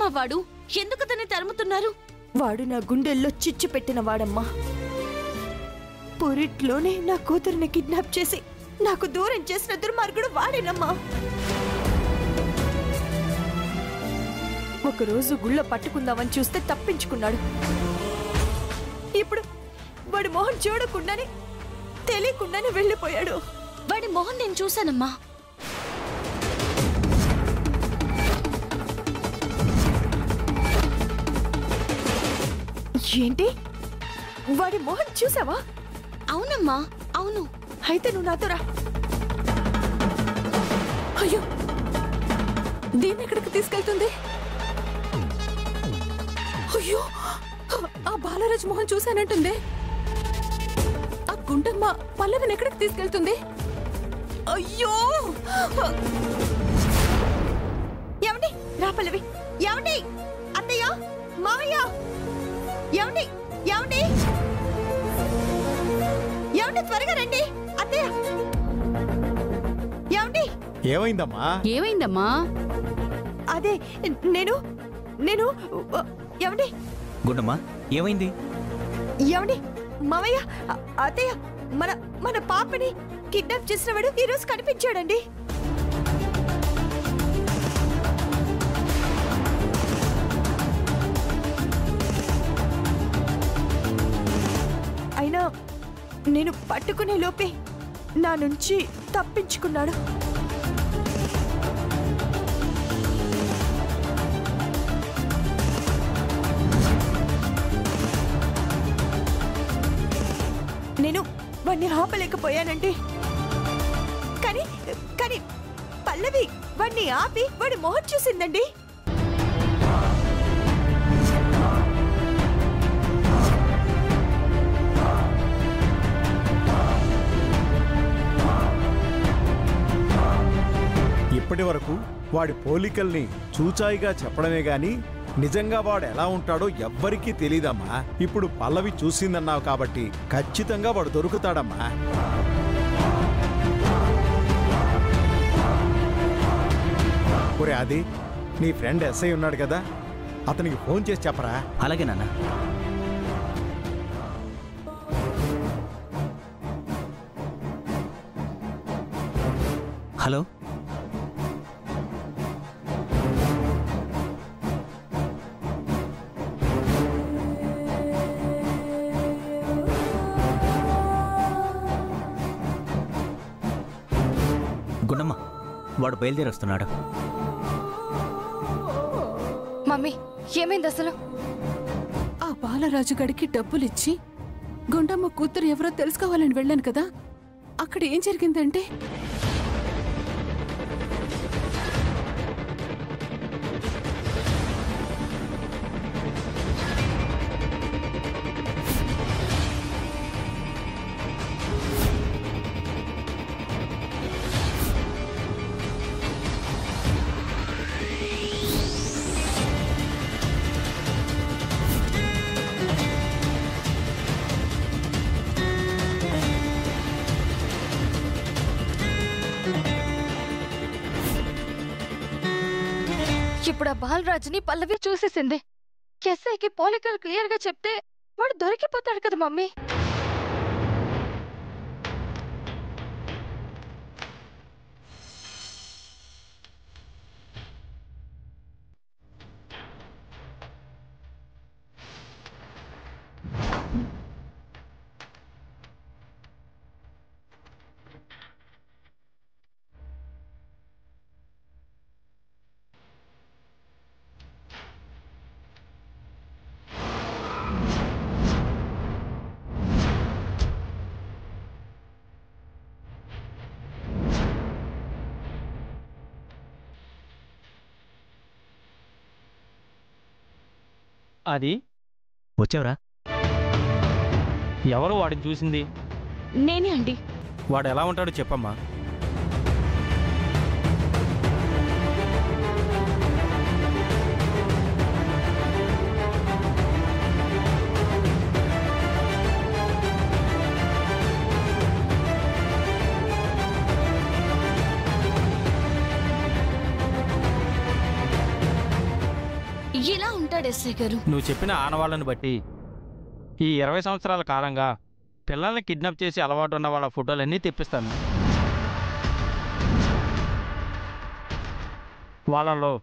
ఎవరమ్మా వాడు? ఎందుకు అతన్ని తరుముతున్నారు? వాడు నా గుండెల్లో చిచ్చు పెట్టిన వాడమ్మా. పురిట్లోనే నా కూతురిని కిడ్నాప్ చేసి నాకు దూరం చేసిన దుర్మార్గుడు వాడేనమ్మా. ఒకరోజు గుళ్ళో పట్టుకుందామని చూస్తే తప్పించుకున్నాడు. ఇప్పుడు వాడి మొహం చూడకుండానే తెలియకుండానే వెళ్ళిపోయాడు. వాడి మొహం నేను చూశానమ్మా. ఏంటి? వాడి మొహం చూసావా? అవునమ్మా, అవును. అయితే నువ్వు నాతో రా. అయ్యో, దీన్ని ఎక్కడికి తీసుకెళ్తుంది? అయ్యో, ఆ బాలరాజ్ మొహం చూశానంటుంది. ఆ గుండమ్మ పల్లవిని ఎక్కడికి తీసుకెళ్తుంది? అయ్యో! ఏమండి? రా పల్లవి. ఏమండి? అత్తయ్య, మావయ్య, ఏమండి? ఏమండి? ఏమండి? త్వరగా రండి. అత్తయ్య, ఏమండి? ఏమైందమ్మా? ఏమైందమ్మా? అదే నేను నేను ఏమండి? గుండమ్మా, ఏమైంది? ఏమండి? మావయ్య, అత్తయ్య, మన మన పాపని కిడ్నాప్ చేసినవాడు ఈరోజు కనిపించాడండి. అయినా నేను పట్టుకునే లోపే నా నుంచి తప్పించుకున్నాడు. నేను వాడిని ఆపలేకపోయానండి. కానీ కానీ పల్లవి వాడిని ఆపి వాడి మొహం చూసిందండి. ఇప్పటి వరకు వాడి పోలికల్ని చూచాయిగా చెప్పడమే గాని నిజంగా వాడు ఎలా ఉంటాడో ఎవ్వరికీ తెలీదమ్మా. ఇప్పుడు పల్లవి చూసిందన్నావు కాబట్టి ఖచ్చితంగా వాడు దొరుకుతాడమ్మా. ఒరే, అది నీ ఫ్రెండ్ ఎస్ఐ ఉన్నాడు కదా, అతనికి ఫోన్ చేసి చెప్పరా. అలాగే నాన్న. హలో, గుండమ్మ, వాడు బయలుదేరి వస్తున్నాడు. మమ్మీ, ఏమైంది అసలు? ఆ బాలరాజు గడికి డబ్బులిచ్చి గుండమ్మ కూతురు ఎవరో తెలుసుకోవాలని వెళ్ళాను కదా, అక్కడ ఏం జరిగిందంటే ఇప్పుడు ఆ బాలరాజుని పల్లవి చూసేసింది. ఎస్ఐకి పోలికలు క్లియర్ గా చెప్తే వాడు దొరికిపోతాడు కదా మమ్మీ. అది వచ్చావరా? ఎవరు వాడిని చూసింది? నేనే అండి. వాడు ఎలా ఉంటాడో చెప్పమ్మా. ఇలా ఉంటాడు ఎస్ఐ గారు. నువ్వు చెప్పిన ఆనవాళ్ళను బట్టి ఈ 20 సంవత్సరాల కాలంగా పిల్లల్ని కిడ్నాప్ చేసి అలవాటు ఉన్న వాళ్ళ ఫోటోలన్నీ తెప్పిస్తాను. వాళ్ళలో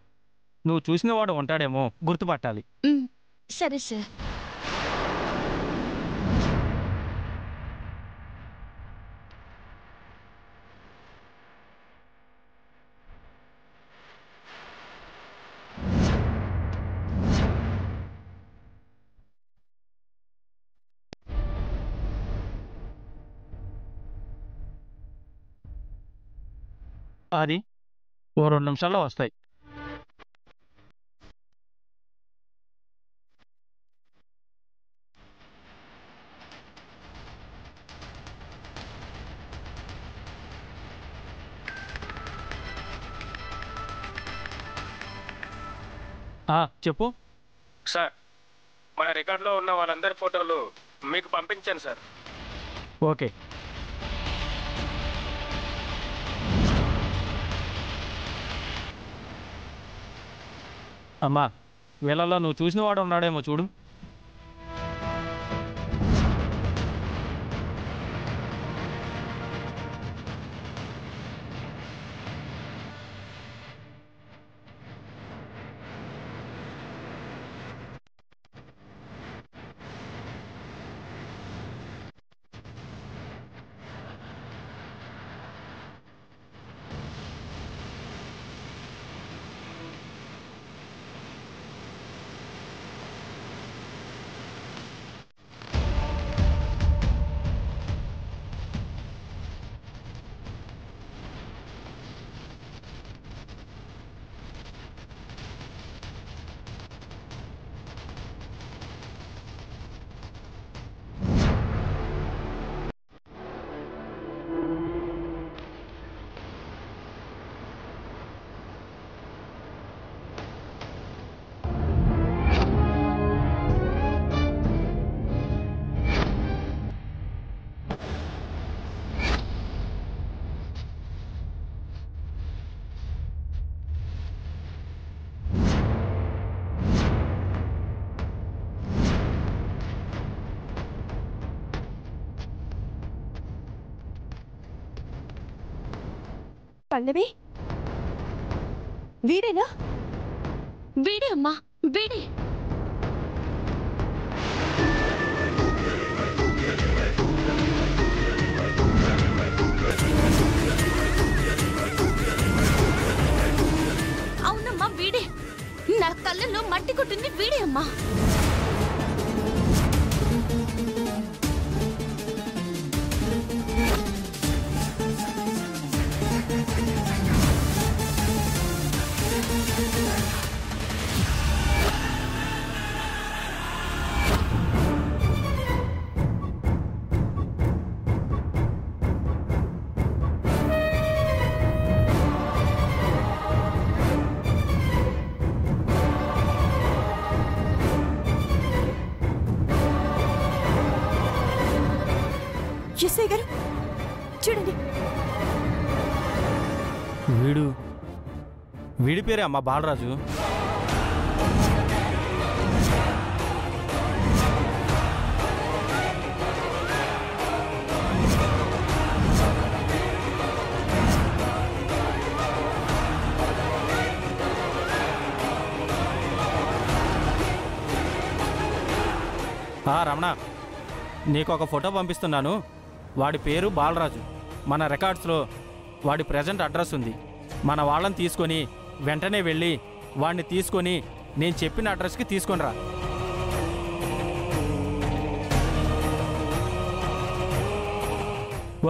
నువ్వు చూసిన వాడు ఉంటాడేమో గుర్తుపట్టాలి. సరే సార్. అది ఓ 2 నిమిషాల్లో వస్తాయి. చెప్పు సార్, మన రికార్డులో ఉన్న వాళ్ళందరి ఫోటోలు మీకు పంపించాను సార్. ఓకే. అమ్మా, వీళ్ళలో నువ్వు చూసిన వాడు ఉన్నాడేమో చూడు. పల్లవి, వీడేనా? వీడే అమ్మా, వీడే. అవునమ్మా, వీడే. నా కళ్ళల్లో మట్టి కొట్టింది వీడే అమ్మా. ఎస్ఐ గారు చూడండి. వీడి పేరే అమ్మా బాలరాజు. రమణ, నీకు ఒక ఫోటో పంపిస్తున్నాను. వాడి పేరు బాలరాజు. మన రికార్డ్స్లో వాడి ప్రజెంట్ అడ్రస్ ఉంది. మన వాళ్ళని తీసుకొని వెంటనే వెళ్ళి వాడిని తీసుకొని నేను చెప్పిన అడ్రస్కి తీసుకొని రా.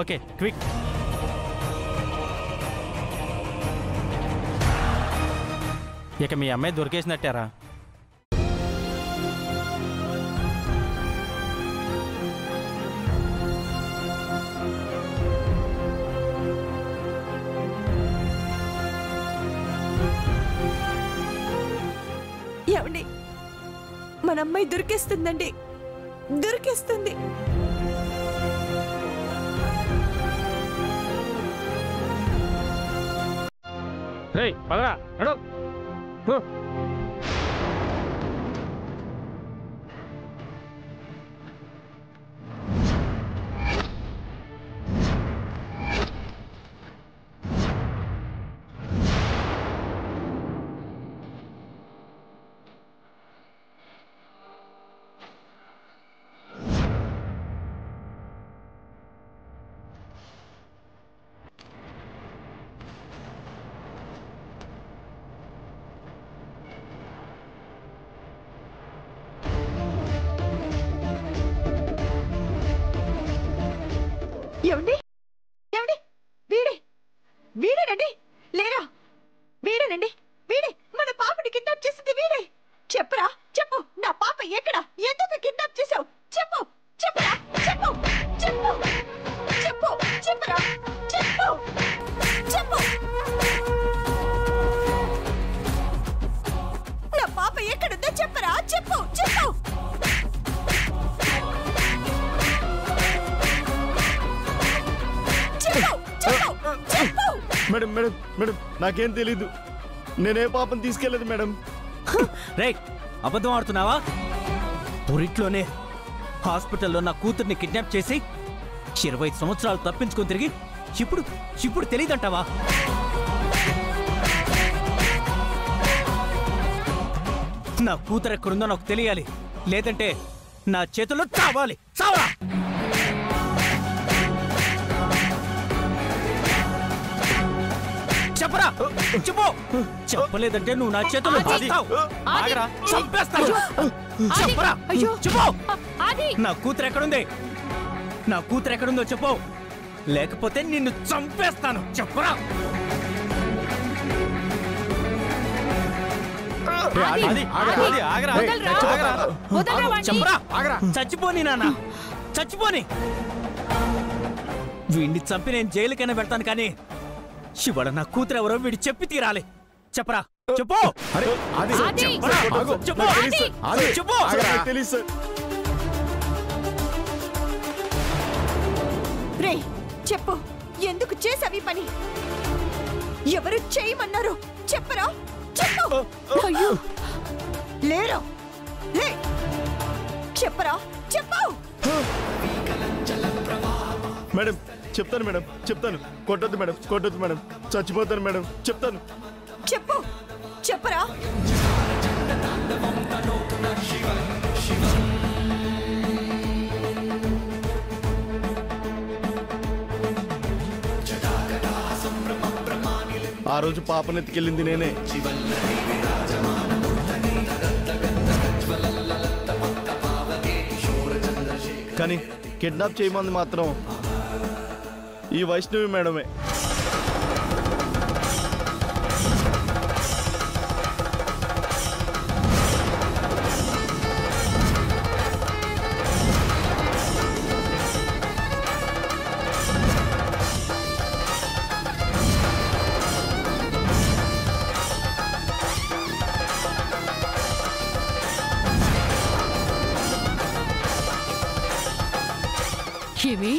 Okay, quick. ఇక మీ అమ్మాయి దొరికేసినట్టారా? ఏమండి, మన అమ్మాయి దొరికేస్తుందండి, దొరికేస్తుంది. రేయ్, పదరా, నడు. ఏమండి ఏమండి వీడే వీడేనండి లేరా వీడేనండి వీడే మన పాపని కిడ్నాప్ చేసింది వీడే చెప్పరా చెప్పు నా పాప ఎక్కడ ఎందుకు కిడ్నాప్ చేసావు చెప్పు చెప్పరా చెప్పు చెప్పు చెప్పు చెప్పరా చెప్పు చెప్పు నా పాప ఎక్కడుందో చెప్పరా చెప్పు చెప్పు మేడం మేడం మేడం నాకేం తెలీదు నేనే పాపం తీసుకెళ్ళదు మేడం. రే అబద్ధం ఆడుతున్నావా? పురిట్లోనే హాస్పిటల్లో నా కూతుర్ని కిడ్నాప్ చేసి 25 సంవత్సరాలు తప్పించుకొని తిరిగి ఇప్పుడు తెలియదంటావా? నా కూతురు ఎక్కడుందో నాకు తెలియాలి, లేదంటే నా చేతుల్లో చావాలి. చావా! చెప్పరా చెప్పు. చెప్పలేదంటే నువ్వు నా చేతుల్లో చంపేస్తావు. చెప్పరా చెప్పు. నా కూతురు ఎక్కడుంది? నా కూతురు ఎక్కడుందో చెప్పు, లేకపోతే నిన్ను చంపేస్తాను. చెప్పరా. చెప్పరా. చచ్చిపోని నాన్న, చచ్చిపోని. వీడిని చంపి నేను జైలుకైనా పెడతాను, కానీ శివడ నా కూతురు ఎవరో వీడు చెప్పి తీరాలి. చెప్పరా చెప్పు. తెలుసు రే చెప్పు ఎందుకు చేసావి పని? ఎవరు చేయమన్నారు చెప్పరా చెప్పు. అయ్యో లేరా లే చెప్పరా చెప్పు. మేడం చెప్తాను మేడం చెప్తాను. కొట్టొద్దు మేడం కొట్టొద్దు మేడం, చచ్చిపోతాను మేడం. చెప్తాను. చెప్పు చెప్పరా. ఆ రోజు పాపను ఎత్తుకెళ్ళింది నేనే. కానీ కిడ్నాప్ చేయమంది మాత్రం ఈ వైష్ణవి మేడమే. ఏమి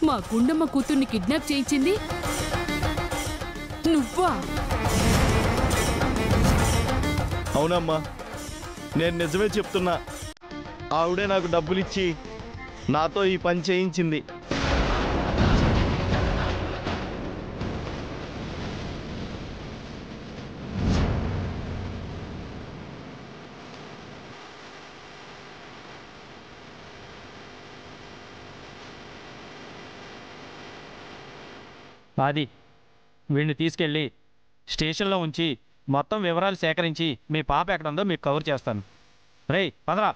మా గుండమ్మ కూతుర్ని కిడ్నాప్ చేయించింది నువ్వా? అవునమ్మా, నేను నిజమే చెప్తున్నా. ఆవిడే నాకు డబ్బులిచ్చి నాతో ఈ పని చేయించింది. అది వీడిని తీసుకెళ్ళి స్టేషన్లో ఉంచి మొత్తం వివరాలు సేకరించి మీ పాప ఎక్కడ ఉందో మీకు కవర్ చేస్తాను. రేయ్ పదరా.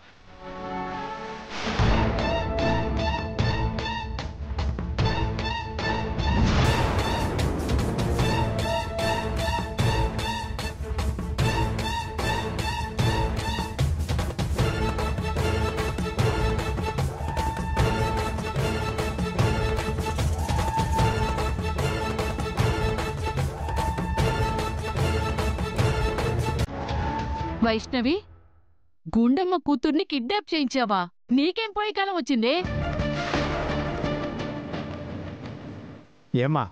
వైష్ణవి, గుండమ్మ కూతుర్ని కిడ్నాప్ చేయించావా? నీకేం పోయి కాలం వచ్చిందే? ఏమ్మా,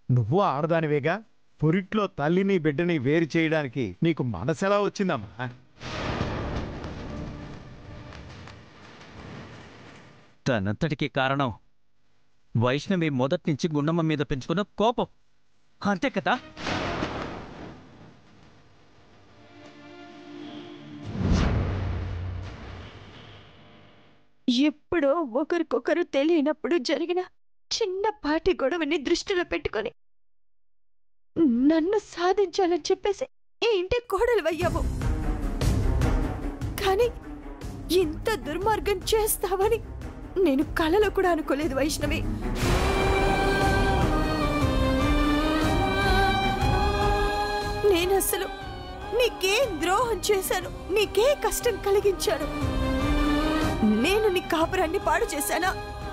నువ్వు ఆడదానివేగా, పురిట్లో తల్లిని బిడ్డని వేరు చేయడానికి నీకు మనసెలా వచ్చిందమ్మా? తనంతటికి కారణం వైష్ణవి మొదటి నుంచి గుండమ్మ మీద పెంచుకున్న కోపం, అంతే కదా? ఎప్పుడో ఒకరికొకరు తెలియనప్పుడు జరిగిన చిన్నపాటి గొడవని దృష్టిలో పెట్టుకొని నన్ను సాధించాలని చెప్పేసి ఈ ఇంటి కోడలు అయ్యావు. కానీ ఇంత దుర్మార్గం చేస్తావని నేను కలలో కూడా అనుకోలేదు వైష్ణవి. నేను అసలు నీకే ద్రోహం చేశాను, నీకే కష్టం కలిగించాను. నేను నీ కాపురాన్ని పాడు చేశానా,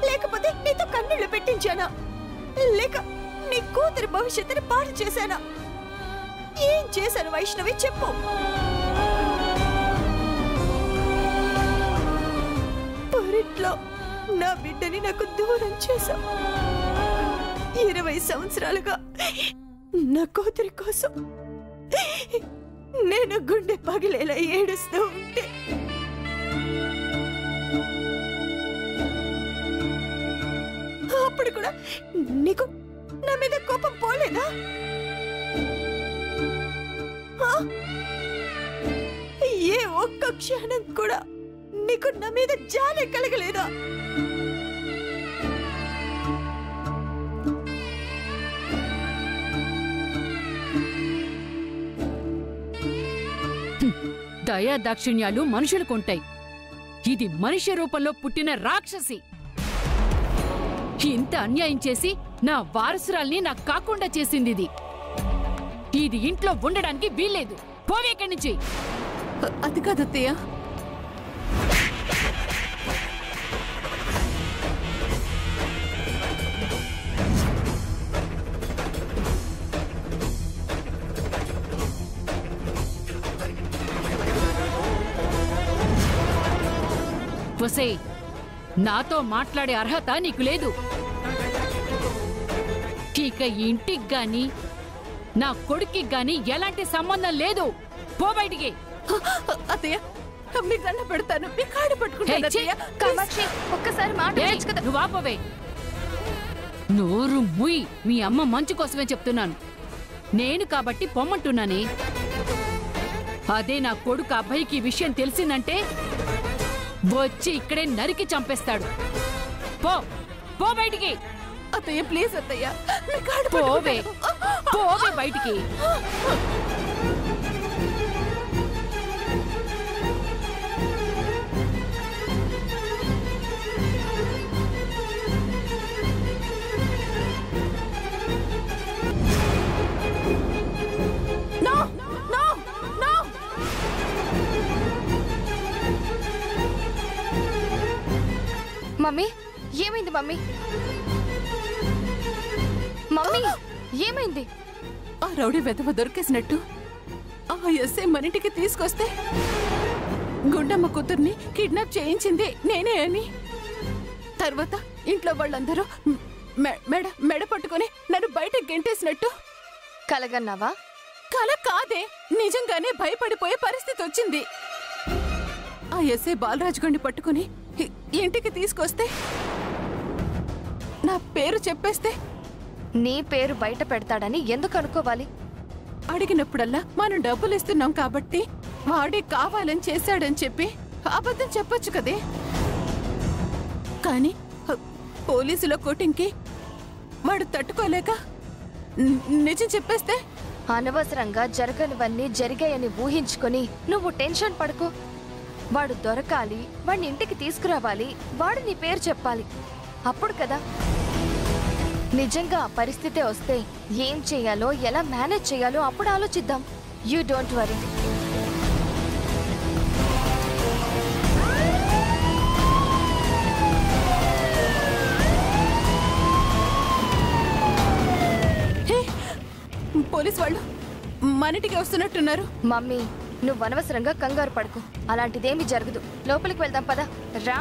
లేకపోతే నీతో కన్నీళ్లు పెట్టించానా, లేక నీ కూతురి భవిష్యత్తుని పాడు చేశానా? ఏం చేశాను వైష్ణవి చెప్పు. పరిట్లో నా బిడ్డని నాకు దూరం చేశావు. 20 సంవత్సరాలుగా నా కూతురి కోసం నేను గుండె పగిలేలా ఏడుస్తూ ఉంటే అప్పుడు కూడా నీకు నా మీద కోపం పోలేదా? ఏ ఒక్క క్షణం కూడా నీకు నా మీద జాలి కలగలేదా? దయా దాక్షిణ్యాలు మనుషులకుంటాయి. ఇది మనిషి రూపంలో పుట్టిన రాక్షసి. ఇంత అన్యాయం చేసి నా వారసురాల్ని నాకు కాకుండా చేసింది ఇది. ఇది ఇంట్లో ఉండడానికి వీల్లేదు. పోవే ఇక్కడి నుంచి. అది కాదత్తయ్య, వసే, నాతో మాట్లాడే అర్హత నీకు లేదు. ఇక ఇంటికి గాని నా కొడుక్కి గాని ఎలాంటి సంబంధం లేదు. పో బయటికి. అత్తయ్య మీకు దండ పెడతాను, మీ కాడు పట్టుకుంటాను అత్తయ్య. కామాక్షి ఒక్కసారి మాట వినొచ్చు కదా. నువ్వు ఆపవే. నోరు ముయ్. మీ అమ్మ మంచు కోసమే చెప్తున్నాను. నేను కాబట్టి పొమ్మంటున్నానే. అదే నా కొడుకు అబ్బాయికి ఈ విషయం తెలిసిందంటే వచ్చి ఇక్కడే నరికి చంపేస్తాడు. పో పో బయటికి. అత్తయ్య ప్లీజ్ అత్తయ్య, మీ కాడు పోవే పట్టుకుంటాను. పోవే బయటికి. No no no. మమ్మీ ఏమైంది మమ్మీ? మమ్మీ ఏమైంది? ఆ రౌడీ వెధవ దొరికేసినట్టు ఆ ఎస్ఐ మన ఇంటికి తీసుకొస్తే గుండమ్మ కూతుర్ని కిడ్నాప్ చేయించింది నేనే అని, తర్వాత ఇంట్లో వాళ్ళందరూ మెడ పట్టుకొని నన్ను బయటకు గెంటేసినట్టు. కలగన్నావా? కల కాదే, నిజంగానే భయపడిపోయే పరిస్థితి వచ్చింది. ఆ ఎస్ఐ బాలరాజు గండి పట్టుకుని ఇంటికి తీసుకొస్తే నా పేరు చెప్పేస్తే నీ పేరు బయట పెడతాడని ఎందుకు అనుకోవాలి? అడిగినప్పుడల్లా మనం డబ్బులు ఇస్తున్నాం కాబట్టి వాడే కావాలని చేశాడని చెప్పి అబద్ధం చెప్పొచ్చు కదే. కానీ పోలీసుల కోటింగ్కి వాడు తట్టుకోలేక నిజం చెప్పేస్తే అనవసరంగా జరగనివన్నీ జరిగాయని ఊహించుకొని నువ్వు టెన్షన్ పడుకో. వాడు దొరకాలి, వాడిని ఇంటికి తీసుకురావాలి, వాడు నీ పేరు చెప్పాలి. అప్పుడు కదా నిజంగా ఆ పరిస్థితే వస్తే ఏం చేయాలో ఎలా మేనేజ్ చేయాలో అప్పుడు ఆలోచిద్దాం. You don't worry. పోలీస్ వాళ్ళు మనటికి వస్తున్నట్టున్నారు. మమ్మీ నువ్వు అనవసరంగా కంగారు పడుకో. అలాంటిదేమీ జరగదు. లోపలికి వెళ్దాం పదా. రా.